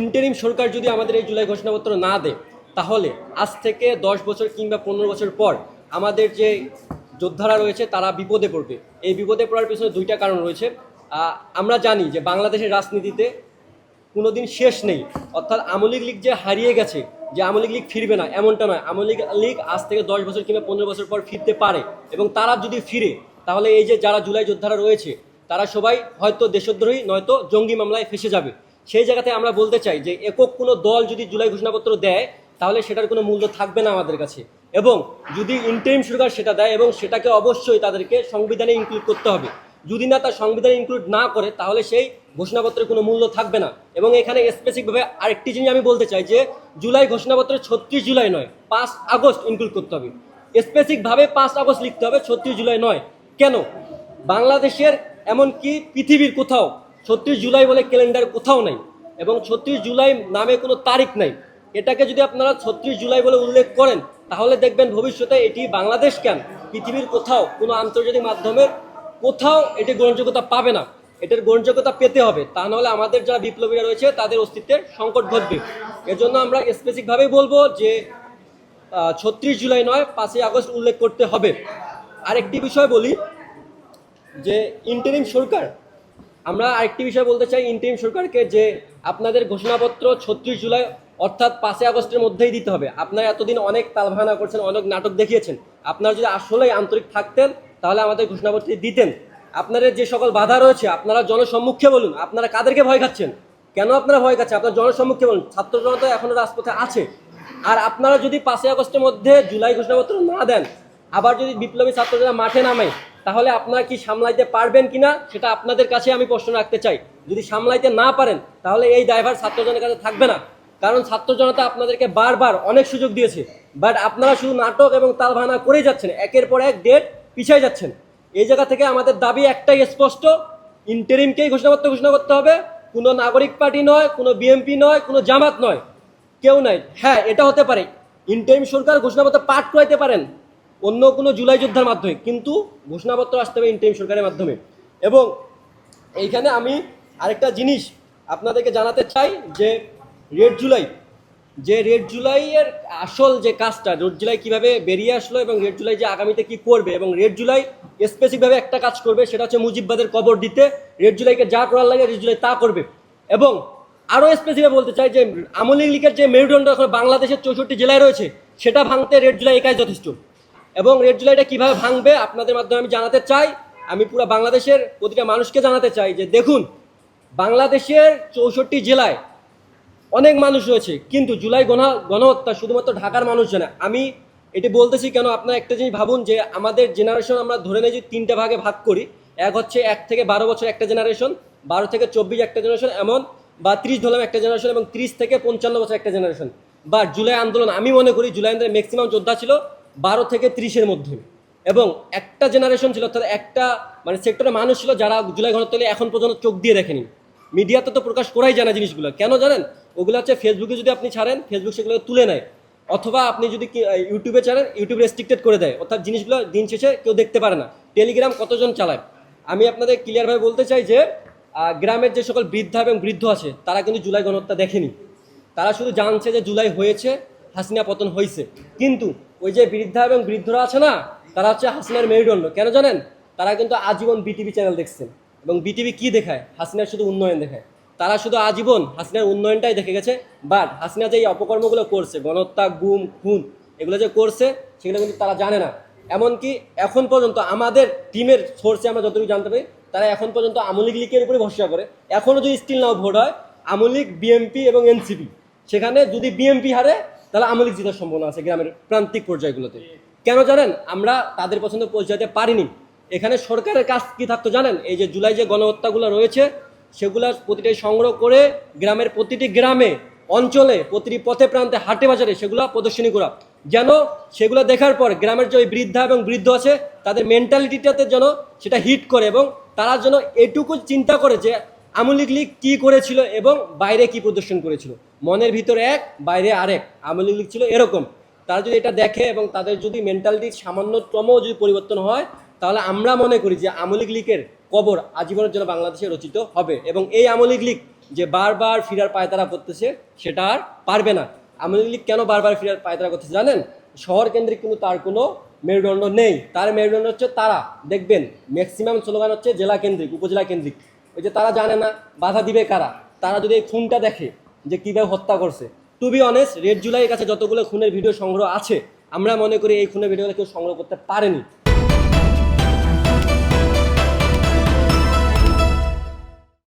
Interim সরকার যদি আমাদের এই জুলাই ঘোষণাপত্র না দেয়, তাহলে আজ থেকে 10 বছর কিংবা 15 বছর পর আমাদের যে যোদ্ধারা রয়েছে তারা বিপদে পড়বে। এই বিপদে পড়ার পিছনে দুইটা কারণ রয়েছে। আমরা জানি যে বাংলাদেশের রাজনীতিতে কোনোদিন শেষ নেই, অর্থাৎ আওয়ামী লীগ যে হারিয়ে গেছে, যে আওয়ামী লীগ ফিরবে না এমনটা নয়। আওয়ামী লীগ আজ থেকে 10 বছর কিংবা 15 বছর পর ফিরতে পারে, এবং তারা যদি ফিরে তাহলে এই যে যারা জুলাই যোদ্ধারা রয়েছে তারা সবাই হয়তো দেশদ্রোহী নয়তো জঙ্গি মামলায় ফেসে যাবে। সেই জায়গাতে আমরা বলতে চাই যে একক কোনো দল যদি জুলাই ঘোষণাপত্র দেয় তাহলে সেটার কোনো মূল্য থাকবে না আমাদের কাছে, এবং যদি ইন্টারিম সরকার সেটা দেয় এবং সেটাকে অবশ্যই তাদেরকে সংবিধানে ইনক্লুড করতে হবে। যদি না তার সংবিধানে ইনক্লুড না করে তাহলে সেই ঘোষণাপত্রের কোনো মূল্য থাকবে না। এবং এখানে স্পেসিফিকভাবে আরেকটি জিনিস আমি বলতে চাই যে জুলাই ঘোষণাপত্রে 36 জুলাই নয়, 5 আগস্ট ইনক্লুড করতে হবে। স্পেসিফিকভাবে 5 আগস্ট লিখতে হবে, 36 জুলাই নয়। কেন? বাংলাদেশের এমনকি পৃথিবীর কোথাও 36 জুলাই বলে ক্যালেন্ডার কোথাও নাই, এবং 36 জুলাই নামে কোনো তারিখ নাই। এটাকে যদি আপনারা 36 জুলাই বলে উল্লেখ করেন তাহলে দেখবেন ভবিষ্যতে এটি বাংলাদেশ কেন পৃথিবীর কোথাও কোনো আন্তর্জাতিক মাধ্যমের কোথাও এটি গ্রহণযোগ্যতা পাবে না। এটার গ্রহণযোগ্যতা পেতে হবে, তা নাহলে আমাদের যারা বিপ্লবীরা রয়েছে তাদের অস্তিত্বের সংকট ঘটবে। এজন্য আমরা স্পেসিফিকভাবেই বলবো যে 36 জুলাই নয়, 5 আগস্ট উল্লেখ করতে হবে। আরেকটি বিষয় বলি যে ইন্টারিম সরকার, আমরা আরেকটি বিষয় বলতে চাই ইন্টারিম সরকারকে যে আপনাদের ঘোষণাপত্র 36 জুলাই অর্থাৎ 5 আগস্টের মধ্যেই দিতে হবে। আপনারা এতদিন অনেক তালবাহানা করছেন, অনেক নাটক দেখিয়েছেন। আপনারা যদি আসলেই আন্তরিক থাকতেন তাহলে আমাদের ঘোষণাপত্রটি দিতেন। আপনাদের যে সকল বাধা রয়েছে আপনারা জনসম্মুখে বলুন, আপনারা কাদেরকে ভয় খাচ্ছেন, কেন আপনারা ভয় খাচ্ছেন, আপনারা জনসম্মুখে বলুন। ছাত্র জনতা এখনো রাজপথে আছে। আর আপনারা যদি 5 আগস্টের মধ্যে জুলাই ঘোষণাপত্র না দেন, আবার যদি বিপ্লবী ছাত্ররা মাঠে নামে, তাহলে আপনারা কি সামলাইতে পারবেন কিনা সেটা আপনাদের কাছে আমি প্রশ্ন রাখতে চাই। যদি সামলাইতে না পারেন তাহলে এই দায়ভার ছাত্র জনতার কাছে থাকবে না, কারণ ছাত্র জনতা আপনাদেরকে বারবার অনেক সুযোগ দিয়েছে, বাট আপনারা শুধু নাটক এবং তালবাহানা করেই যাচ্ছেন, একের পর এক ডেট পিছিয়ে যাচ্ছেন। এই জায়গা থেকে আমাদের দাবি একটাই স্পষ্ট, ইন্টারিমকেই ঘোষণাপত্র ঘোষণা করতে হবে। কোনো নাগরিক পার্টি নয়, কোনো বিএনপি নয়, কোনো জামাত নয়, কেউ নাই। হ্যাঁ, এটা হতে পারে ইন্টারিম সরকার ঘোষণাপত্র পাঠ করাইতে পারেন অন্য কোনো জুলাই যোদ্ধার মাধ্যমে, কিন্তু ঘোষণাপত্র আসতে হবে ইন্টারিম সরকারের মাধ্যমে। এবং এইখানে আমি আরেকটা জিনিস আপনাদেরকে জানাতে চাই যে রেড জুলাইয়ের আসল যে কাজটা, রেড জুলাই কীভাবে বেরিয়ে আসলো এবং রেড জুলাই যে আগামীতে কী করবে, এবং রেড জুলাই স্পেসিফিকভাবে একটা কাজ করবে, সেটা হচ্ছে মুজিববাদের কবর দিতে। রেড জুলাইকে যা করার লাগে রেড জুলাই তা করবে। এবং আরও স্পেসিফিকভাবে বলতে চাই যে আওয়ামী লীগের যে মেরুদণ্ড এখন বাংলাদেশের 64 জেলায় রয়েছে, সেটা ভাঙতে রেড জুলাই একাই যথেষ্ট। এবং রেড জুলাইটা কীভাবে ভাঙবে আপনাদের মাধ্যমে আমি জানাতে চাই, আমি পুরো বাংলাদেশের প্রতিটা মানুষকে জানাতে চাই যে দেখুন, বাংলাদেশের 64 জেলায় অনেক মানুষ রয়েছে, কিন্তু জুলাই গণহত্যা শুধুমাত্র ঢাকার মানুষ জানে। আমি এটি বলতেছি কেন, আপনারা একটা জিনিস ভাবুন যে আমাদের জেনারেশন আমরা ধরে নিই যে 3টে ভাগে ভাগ করি। এক হচ্ছে 1 থেকে 12 বছর একটা জেনারেশন, 12 থেকে 24 একটা জেনারেশন, এমন বা 30 ধরলাম একটা জেনারেশন, এবং 30 থেকে 55 বছর একটা জেনারেশন। বা জুলাই আন্দোলন, আমি মনে করি জুলাই আন্দোলনের ম্যাক্সিমাম যোদ্ধা ছিল 12 থেকে 30-এর মধ্যে, এবং একটা জেনারেশন ছিল, অর্থাৎ একটা মানে সেক্টরে মানুষ ছিল যারা জুলাই গণহত্যা এখন পর্যন্ত চোখ দিয়ে দেখেনি। মিডিয়াতে তো প্রকাশ করাই যায় না জিনিসগুলো, কেন জানেন? ওগুলো হচ্ছে ফেসবুকে যদি আপনি ছাড়েন ফেসবুক সেগুলো তুলে নেয়, অথবা আপনি যদি ইউটিউবে ছাড়েন ইউটিউবে রেস্ট্রিক্টেড করে দেয়, অর্থাৎ জিনিসগুলো দিন শেষে কেউ দেখতে পারে না। টেলিগ্রাম কতজন চালায়? আমি আপনাদের ক্লিয়ারভাবে বলতে চাই যে গ্রামের যে সকল বৃদ্ধা এবং বৃদ্ধ আছে তারা কিন্তু জুলাই গণহত্যা দেখেনি। তারা শুধু জানছে যে জুলাই হয়েছে, হাসিনা পতন হয়েছে। কিন্তু ওই যে বৃদ্ধা এবং বৃদ্ধরা আছে না, তারা হচ্ছে হাসিনার মেরুদণ্ড। কেন জানেন? তারা কিন্তু আজীবন বিটিভি চ্যানেল দেখছেন, এবং বিটিভি কি দেখায়? হাসিনার শুধু উন্নয়ন দেখায়। তারা শুধু আজীবন হাসিনার উন্নয়নটাই দেখে গেছে। বাট হাসিনা যে এই অপকর্মগুলো করছে, গণহত্যা, গুম, খুন, এগুলো যে করছে সেগুলো কিন্তু তারা জানে না। এমনকি এখন পর্যন্ত আমাদের টিমের সোর্সে আমরা যতটুকু জানতে পারি, তারা এখন পর্যন্ত আওয়ামী লীগের উপরে ভরসা করে। এখনও যদি স্টিল নাও ভোট হয় আওয়ামী লীগ, বিএনপি এবং এনসিপি, সেখানে যদি বিএনপি হারে তাহলে আওয়ামী লীগ জেতার সম্ভাবনা আছে গ্রামের প্রান্তিক পর্যায়গুলোতে। কেন জানেন? আমরা তাদের পছন্দ পৌঁছাতে পারিনি। এখানে সরকারের কাজ কী থাকতো জানেন? এই যে জুলাই যে গণহত্যাগুলো রয়েছে সেগুলো প্রতিটাই সংগ্রহ করে গ্রামের প্রতিটি গ্রামে, অঞ্চলে, প্রতিটি পথে প্রান্তে, হাটে বাজারে সেগুলো প্রদর্শনী করা, যেন সেগুলো দেখার পর গ্রামের যে ওই বৃদ্ধা এবং বৃদ্ধ আছে তাদের মেন্টালিটিটাতে যেন সেটা হিট করে, এবং তারা যেন এটুকু চিন্তা করে যে আওয়ামী লীগ কী করেছিল এবং বাইরে কি প্রদর্শন করেছিল। মনের ভিতরে এক, বাইরে আরেক। আওয়ামী লীগ ছিল এরকম। তারা যদি এটা দেখে এবং তাদের যদি মেন্টালিটির সামান্যতম যদি পরিবর্তন হয়, তাহলে আমরা মনে করি যে আওয়ামী লীগের কবর আজীবনের জন্য বাংলাদেশে রচিত হবে, এবং এই আওয়ামী লীগ যে বারবার ফিরার পায়তারা করতেছে, সেটা আর পারবে না। আওয়ামী লীগ কেন বারবার ফিরার পায়তারা করতেছে জানেন? শহর কেন্দ্রিক কিন্তু তার কোনো মেরুদণ্ড নেই, তার মেরুদণ্ড হচ্ছে তারা। দেখবেন ম্যাক্সিমাম স্লোগান হচ্ছে জেলা কেন্দ্রিক, উপজেলা কেন্দ্রিক। ওই যে তারা জানে না বাধা দিবে কারা, তারা যদি এই খুনটা দেখে যে কীভাবে হত্যা করছে। টু বি অনেস্ট, রেড জুলাইয়ের কাছে যতগুলো খুনের ভিডিও সংগ্রহ আছে, আমরা মনে করি এই খুনের ভিডিওগুলো কেউ সংগ্রহ করতে পারেনি।